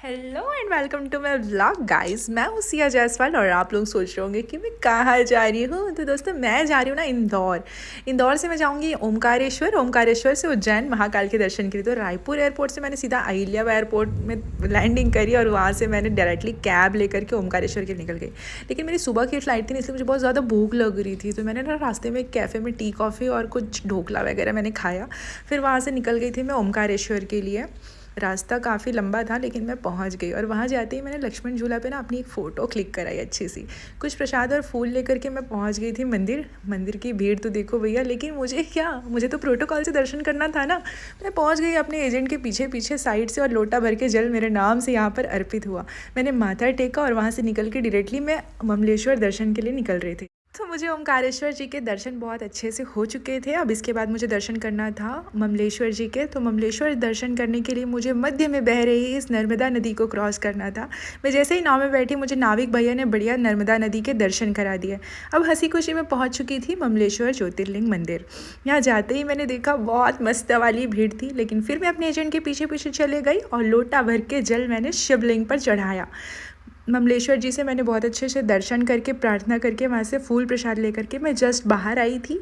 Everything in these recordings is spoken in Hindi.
Hello and welcome to my vlog guys. मैं हूँ सिया जायसवाल और आप लोग सोच रहे होंगे कि मैं कहाँ जा रही हूँ। तो दोस्तों मैं जा रही हूँ ना इंदौर से मैं जाऊँगी ओमकारेश्वर से उज्जैन महाकाल के दर्शन के लिए। तो रायपुर एयरपोर्ट से मैंने सीधा अहिल्या एयरपोर्ट में लैंडिंग करी और वहाँ से मैंने डायरेक्टली कैब लेकर के ओमकारेश्वर के निकल गई। लेकिन मेरी सुबह की फ़्लाइट थी इसलिए मुझे बहुत ज़्यादा भूख लग रही थी। तो मैंने ना रास्ते में एक कैफ़े में टी कॉफ़ी और कुछ ढोकला वगैरह मैंने खाया। फिर वहाँ से निकल गई थी मैं ओमकारेश्वर के लिए। रास्ता काफ़ी लंबा था लेकिन मैं पहुंच गई और वहाँ जाते ही मैंने लक्ष्मण झूला पे ना अपनी एक फ़ोटो क्लिक कराई अच्छी सी। कुछ प्रसाद और फूल लेकर के मैं पहुंच गई थी मंदिर की भीड़ तो देखो भैया। लेकिन मुझे तो प्रोटोकॉल से दर्शन करना था ना। मैं पहुंच गई अपने एजेंट के पीछे पीछे साइड से और लोटा भर के जल मेरे नाम से यहाँ पर अर्पित हुआ। मैंने माथा टेका और वहाँ से निकल के डायरेक्टली मैं ममलेश्वर दर्शन के लिए निकल रही थी। तो मुझे ओमकारेश्वर जी के दर्शन बहुत अच्छे से हो चुके थे। अब इसके बाद मुझे दर्शन करना था ममलेश्वर जी के। तो ममलेश्वर दर्शन करने के लिए मुझे मध्य में बह रही इस नर्मदा नदी को क्रॉस करना था। मैं जैसे ही नाव में बैठी मुझे नाविक भैया ने बढ़िया नर्मदा नदी के दर्शन करा दिए। अब हंसी खुशी में पहुंच चुकी थी ममलेश्वर ज्योतिर्लिंग मंदिर। यहाँ जाते ही मैंने देखा बहुत मस्त वाली भीड़ थी, लेकिन फिर मैं अपने एजेंट के पीछे पीछे चले गई और लोटा भर के जल मैंने शिवलिंग पर चढ़ाया। ममलेश्वर जी से मैंने बहुत अच्छे से दर्शन करके प्रार्थना करके वहाँ से फूल प्रसाद लेकर के मैं जस्ट बाहर आई थी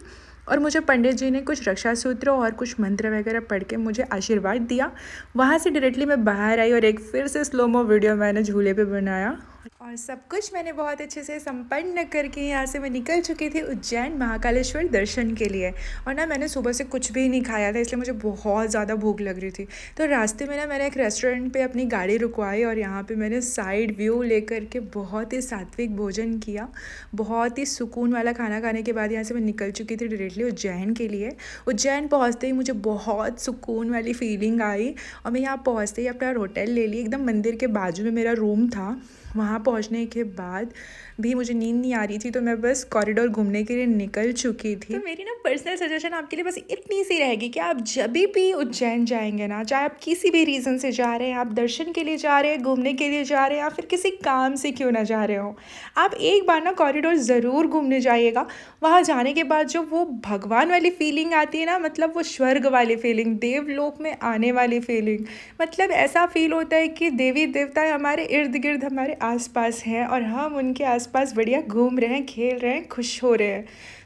और मुझे पंडित जी ने कुछ रक्षा सूत्र और कुछ मंत्र वगैरह पढ़ के मुझे आशीर्वाद दिया। वहाँ से डायरेक्टली मैं बाहर आई और एक फिर से स्लोमो वीडियो मैंने झूले पे बनाया और सब कुछ मैंने बहुत अच्छे से संपन्न करके यहाँ से मैं निकल चुकी थी उज्जैन महाकालेश्वर दर्शन के लिए। और ना मैंने सुबह से कुछ भी नहीं खाया था इसलिए मुझे बहुत ज़्यादा भूख लग रही थी। तो रास्ते में ना मैंने एक रेस्टोरेंट पे अपनी गाड़ी रुकवाई और यहाँ पे मैंने साइड व्यू लेकर के बहुत ही सात्विक भोजन किया। बहुत ही सुकून वाला खाना खाने के बाद यहाँ से मैं निकल चुकी थी डायरेक्टली उज्जैन के लिए। उज्जैन पहुँचते ही मुझे बहुत सुकून वाली फीलिंग आई और मैं यहाँ पहुँचते ही अपना होटल ले ली। एकदम मंदिर के बाजू में मेरा रूम था। वहाँ पहुँचने के बाद भी मुझे नींद नहीं आ रही थी तो मैं बस कॉरिडोर घूमने के लिए निकल चुकी थी। तो मेरी ना पर्सनल सजेशन आपके लिए बस इतनी सी रहेगी कि आप जब भी उज्जैन जाएंगे ना, चाहे आप किसी भी रीज़न से जा रहे हैं, आप दर्शन के लिए जा रहे हैं, घूमने के लिए जा रहे हैं या फिर किसी काम से क्यों ना जा रहे हो, आप एक बार ना कॉरिडोर ज़रूर घूमने जाइएगा। वहाँ जाने के बाद जो वो भगवान वाली फीलिंग आती है ना, मतलब वो स्वर्ग वाली फीलिंग, देवलोक में आने वाली फीलिंग, मतलब ऐसा फील होता है कि देवी देवता हमारे इर्द गिर्द हमारे आसपास हैं और हम उनके आसपास बढ़िया घूम रहे हैं, खेल रहे हैं, खुश हो रहे हैं।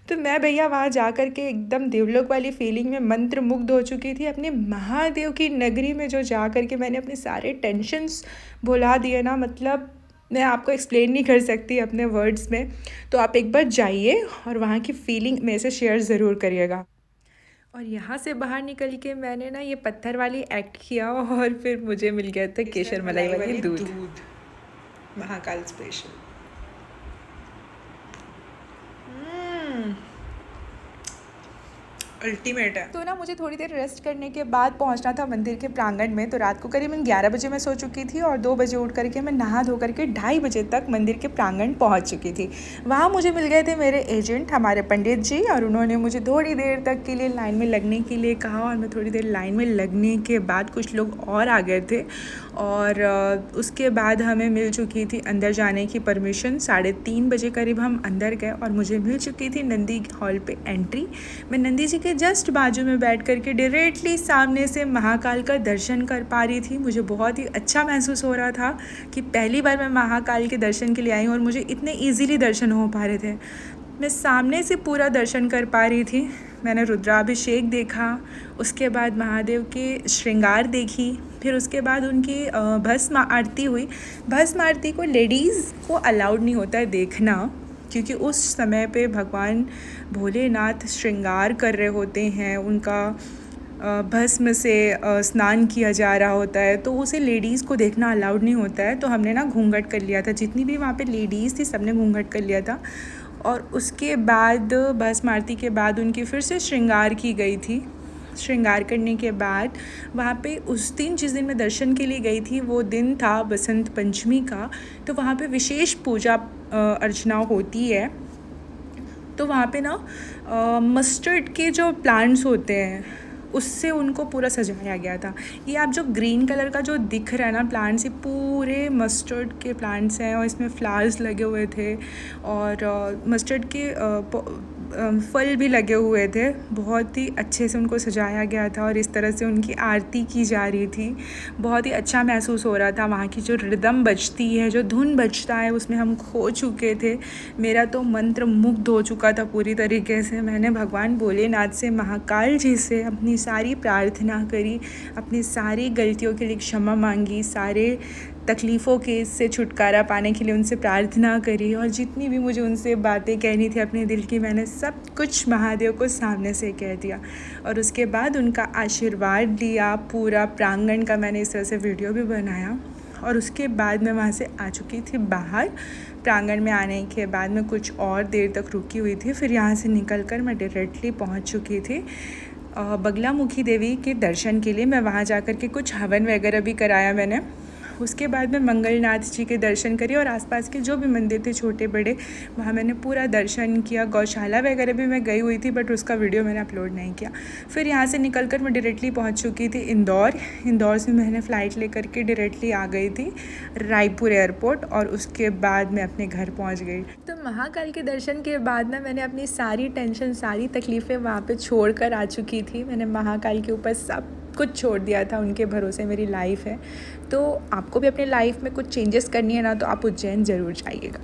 तो मैं भैया वहाँ जा कर के एकदम देवलोक वाली फीलिंग में मंत्र मुग्ध हो चुकी थी। अपने महादेव की नगरी में जो जा कर के मैंने अपने सारे टेंशन्स भुला दिए ना, मतलब मैं आपको एक्सप्लेन नहीं कर सकती अपने वर्ड्स में। तो आप एक बार जाइए और वहाँ की फीलिंग मेरे से शेयर ज़रूर करिएगा। और यहाँ से बाहर निकल के मैंने ना ये पत्थर वाली एक्ट किया और फिर मुझे मिल गया था केसर मलाई वाली दूध महाकाल स्पेशल। अल्टीमेट है। तो ना मुझे थोड़ी देर रेस्ट करने के बाद पहुंचना था मंदिर के प्रांगण में। तो रात को करीबन 11 बजे मैं सो चुकी थी और 2 बजे उठ करके मैं नहा धो करके 2:30 बजे तक मंदिर के प्रांगण पहुंच चुकी थी। वहाँ मुझे मिल गए थे मेरे एजेंट, हमारे पंडित जी, और उन्होंने मुझे थोड़ी देर तक के लिए लाइन में लगने के लिए कहा और मैं थोड़ी देर लाइन में लगने के बाद कुछ लोग और आ गए थे और उसके बाद हमें मिल चुकी थी अंदर जाने की परमिशन। 3:30 बजे करीब हम अंदर गए और मुझे मिल चुकी थी नंदी हॉल पे एंट्री। मैं नंदी जी के जस्ट बाजू में बैठ करके डायरेक्टली सामने से महाकाल का दर्शन कर पा रही थी। मुझे बहुत ही अच्छा महसूस हो रहा था कि पहली बार मैं महाकाल के दर्शन के लिए आई हूँ और मुझे इतने इजीली दर्शन हो पा रहे थे। मैं सामने से पूरा दर्शन कर पा रही थी। मैंने रुद्राभिषेक देखा, उसके बाद महादेव की श्रृंगार देखी, फिर उसके बाद उनकी भस्म आरती हुई। भस्म आरती को लेडीज़ को अलाउड नहीं होता है देखना, क्योंकि उस समय पे भगवान भोलेनाथ श्रृंगार कर रहे होते हैं, उनका भस्म से स्नान किया जा रहा होता है, तो उसे लेडीज़ को देखना अलाउड नहीं होता है। तो हमने ना घूंघट कर लिया था, जितनी भी वहाँ पे लेडीज़ थी सबने घूंघट कर लिया था। और उसके बाद भस्म आरती के बाद उनकी फिर से श्रृंगार की गई थी। श्रृंगार करने के बाद वहाँ पे उस दिन जिस दिन मैं दर्शन के लिए गई थी वो दिन था बसंत पंचमी का। तो वहाँ पे विशेष पूजा अर्चना होती है। तो वहाँ पे ना मस्टर्ड के जो प्लांट्स होते हैं उससे उनको पूरा सजाया गया था। ये आप जो ग्रीन कलर का जो दिख रहा है ना प्लांट्स, ये पूरे मस्टर्ड के प्लांट्स हैं और इसमें फ्लावर्स लगे हुए थे। और मस्टर्ड के फल भी लगे हुए थे, बहुत ही अच्छे से उनको सजाया गया था और इस तरह से उनकी आरती की जा रही थी। बहुत ही अच्छा महसूस हो रहा था। वहाँ की जो रिदम बजती है, जो धुन बजता है, उसमें हम खो चुके थे। मेरा तो मंत्र मुग्ध हो चुका था पूरी तरीके से। मैंने भगवान भोलेनाथ से, महाकाल जी से अपनी सारी प्रार्थना करी, अपनी सारी गलतियों के लिए क्षमा मांगी, सारे तकलीफ़ों के से छुटकारा पाने के लिए उनसे प्रार्थना करी, और जितनी भी मुझे उनसे बातें कहनी थी अपने दिल की, मैंने सब कुछ महादेव को सामने से कह दिया। और उसके बाद उनका आशीर्वाद लिया। पूरा प्रांगण का मैंने इस तरह से वीडियो भी बनाया। और उसके बाद मैं वहाँ से आ चुकी थी बाहर। प्रांगण में आने के बाद मैं कुछ और देर तक रुकी हुई थी। फिर यहाँ से निकल कर मैं डायरेक्टली पहुँच चुकी थी बगलामुखी देवी के दर्शन के लिए। मैं वहाँ जा कर के कुछ हवन वगैरह भी कराया मैंने। उसके बाद मैं मंगलनाथ जी के दर्शन करी और आसपास के जो भी मंदिर थे छोटे बड़े, वहाँ मैंने पूरा दर्शन किया। गौशाला वगैरह भी मैं गई हुई थी, बट उसका वीडियो मैंने अपलोड नहीं किया। फिर यहाँ से निकलकर मैं डायरेक्टली पहुँच चुकी थी इंदौर से मैंने फ़्लाइट लेकर के डायरेक्टली आ गई थी रायपुर एयरपोर्ट, और उसके बाद मैं अपने घर पहुँच गई। तो महाकाल के दर्शन के बाद ना मैंने अपनी सारी टेंशन, सारी तकलीफ़ें वहाँ पर छोड़ कर आ चुकी थी। मैंने महाकाल के ऊपर सब कुछ छोड़ दिया था। उनके भरोसे मेरी लाइफ है। तो आपको भी अपने लाइफ में कुछ चेंजेस करनी है ना, तो आप उज्जैन ज़रूर जाइएगा।